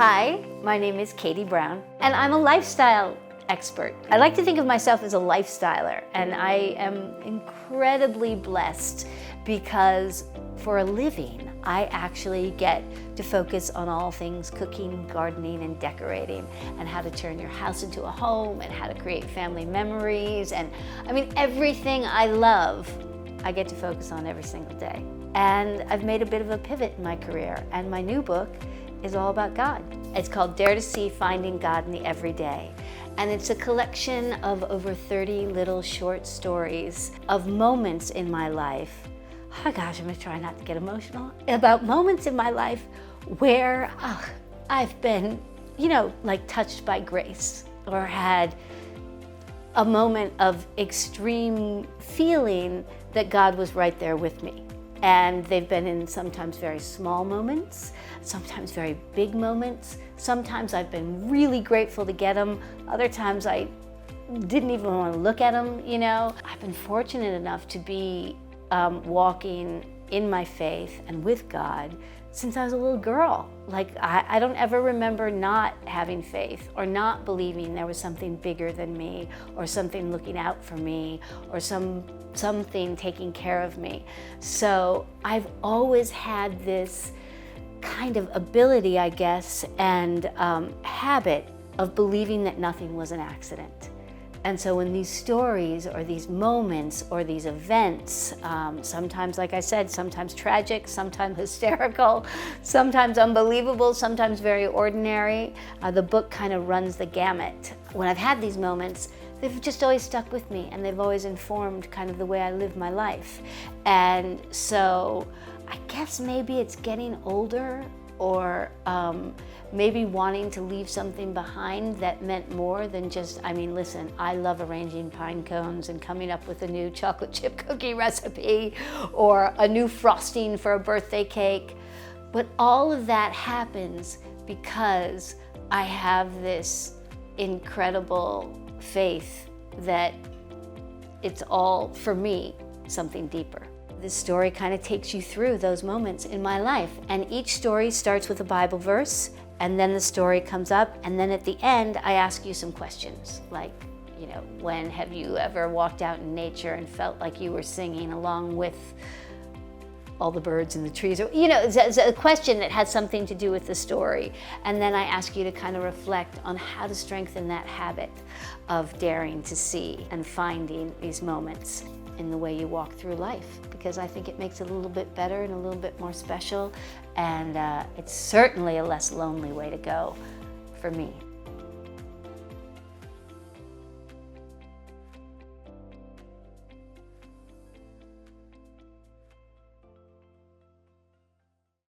Hi, my name is Katie Brown, and I'm a lifestyle expert. I like to think of myself as a lifestyler, and I am incredibly blessed because for a living, I actually get to focus on all things cooking, gardening, and decorating, and how to turn your house into a home, and how to create family memories, and I mean, everything I love, I get to focus on every single day. And I've made a bit of a pivot in my career, and my new book is all about God. It's called Dare to See, Finding God in the Everyday. And it's a collection of over 30 little short stories of moments in my life. Oh gosh, I'm gonna try not to get emotional. About moments in my life where I've been, like touched by grace, or had a moment of extreme feeling that God was right there with me. And they've been in sometimes very small moments, sometimes very big moments. Sometimes I've been really grateful to get them. Other times I didn't even want to look at them, I've been fortunate enough to be walking in my faith and with God since I was a little girl. Like, I don't ever remember not having faith or not believing there was something bigger than me, or something looking out for me, or something taking care of me. So I've always had this kind of ability, I guess, and habit of believing that nothing was an accident. And so when these stories or these moments or these events, sometimes, like I said, sometimes tragic, sometimes hysterical, sometimes unbelievable, sometimes very ordinary, the book kind of runs the gamut. When I've had these moments, they've just always stuck with me, and they've always informed kind of the way I live my life. And so I guess maybe it's getting older, or maybe wanting to leave something behind that meant more than just, listen, I love arranging pine cones and coming up with a new chocolate chip cookie recipe or a new frosting for a birthday cake. But all of that happens because I have this incredible faith that it's all, for me, something deeper. This story kind of takes you through those moments in my life, and each story starts with a Bible verse, and then the story comes up, and then at the end I ask you some questions like, when have you ever walked out in nature and felt like you were singing along with all the birds and the trees? Or, it's a question that has something to do with the story. And then I ask you to kind of reflect on how to strengthen that habit of daring to see and finding these moments in the way you walk through life, because I think it makes it a little bit better and a little bit more special, and it's certainly a less lonely way to go for me.